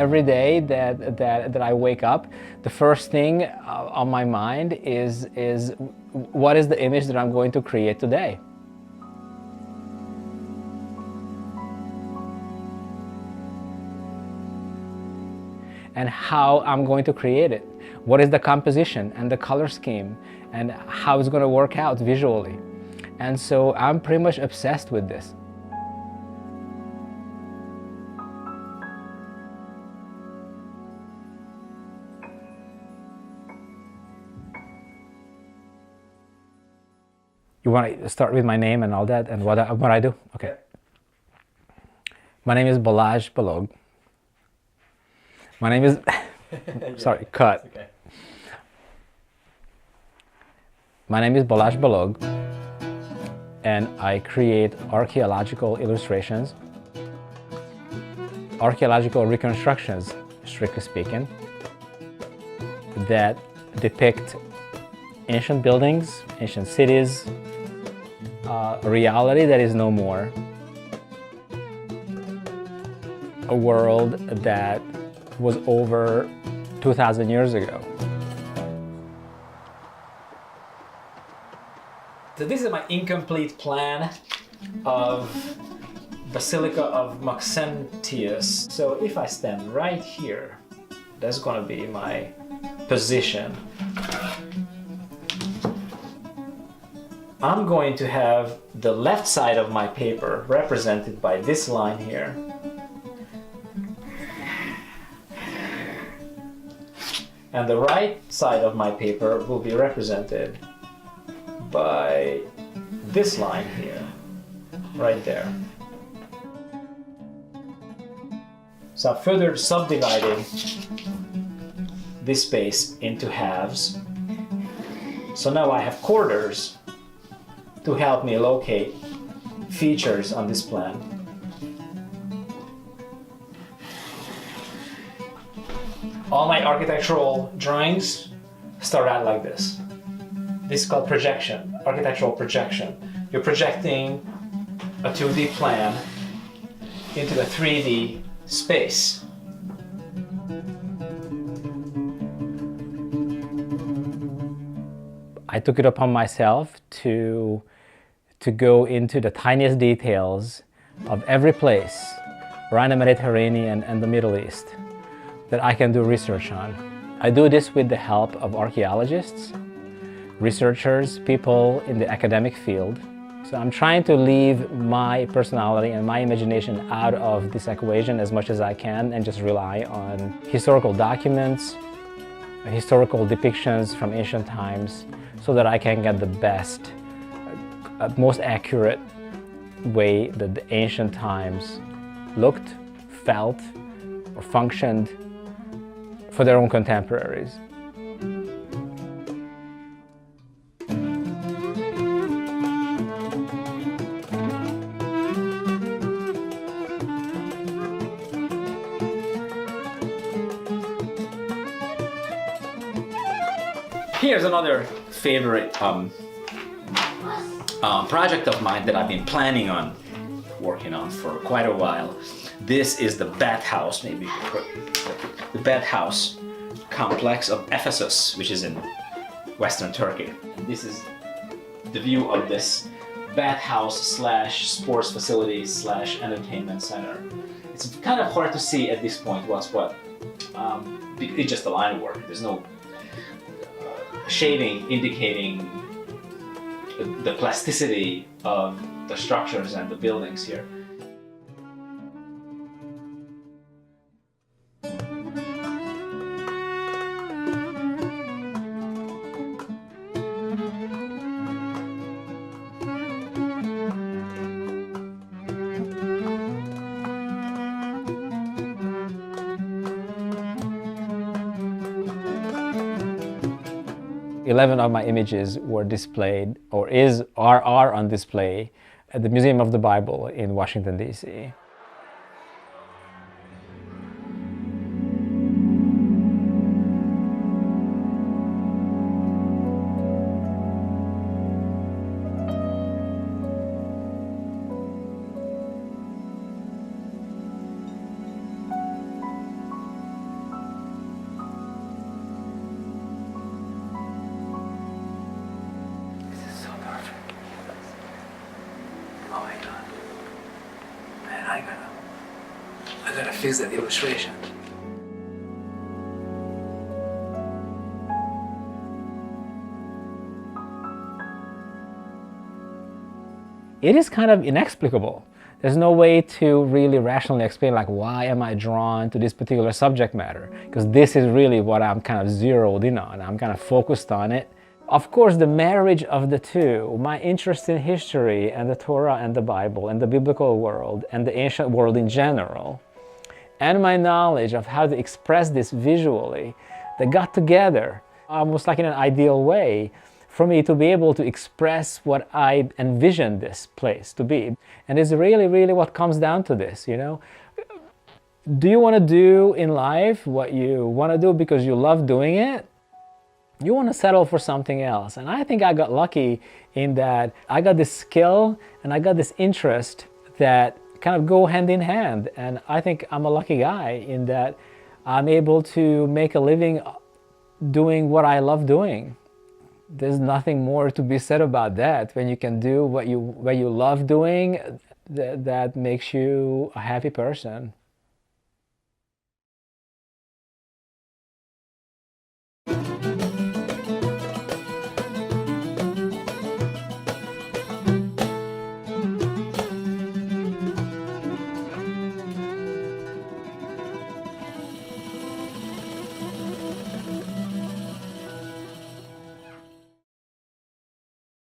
every day that I wake up, the first thing on my mind is what is the image that I'm going to create today? And how I'm going to create it. What is the composition and the color scheme and how it's going to work out visually. And so I'm pretty much obsessed with this. You want to start with my name and all that and what I do? Okay. My name is Balage Balogh. My name is, sorry, cut. Okay. My name is Balage Balogh, and I create archaeological illustrations, archaeological reconstructions, strictly speaking, that depict ancient buildings, ancient cities, a reality that is no more, a world that was over 2,000 years ago. So this is my incomplete plan of Basilica of Maxentius. So if I stand right here, that's going to be my position. I'm going to have the left side of my paper represented by this line here. And the right side of my paper will be represented by this line here, right there. So I'm further subdividing this space into halves. So now I have quarters to help me locate features on this plan. All my architectural drawings start out like this. This is called projection, architectural projection. You're projecting a 2D plan into a 3D space. I took it upon myself to go into the tiniest details of every place around the Mediterranean and the Middle East that I can do research on. I do this with the help of archaeologists, researchers, people in the academic field. So I'm trying to leave my personality and my imagination out of this equation as much as I can and just rely on historical documents, historical depictions from ancient times so that I can get the best, most accurate way that the ancient times looked, felt, or functioned for their own contemporaries. Here's another favorite project of mine that I've been planning on working on for quite a while. This is the bathhouse, maybe the bathhouse complex of Ephesus, which is in Western Turkey. And this is the view of this bathhouse slash sports facilities slash entertainment center. It's kind of hard to see at this point what's what. It's just a line work. There's no shading indicating the plasticity of the structures and the buildings here. Eleven of my images were displayed, or are on display at the Museum of the Bible in Washington, D.C. fix that illustration. It is kind of inexplicable. There's no way to really rationally explain, like, why am I drawn to this particular subject matter? Because this is really what I'm kind of zeroed in on. I'm kind of focused on it. Of course, the marriage of the two, my interest in history and the Torah and the Bible and the biblical world and the ancient world in general, and my knowledge of how to express this visually, they got together almost like in an ideal way for me to be able to express what I envisioned this place to be. And it's really, really what comes down to this, you know. Do you want to do in life what you want to do because you love doing it? You want to settle for something else. And I think I got lucky in that I got this skill and I got this interest that kind of go hand in hand. And I think I'm a lucky guy in that I'm able to make a living doing what I love doing. There's nothing more to be said about that. When you can do what you love doing, that makes you a happy person.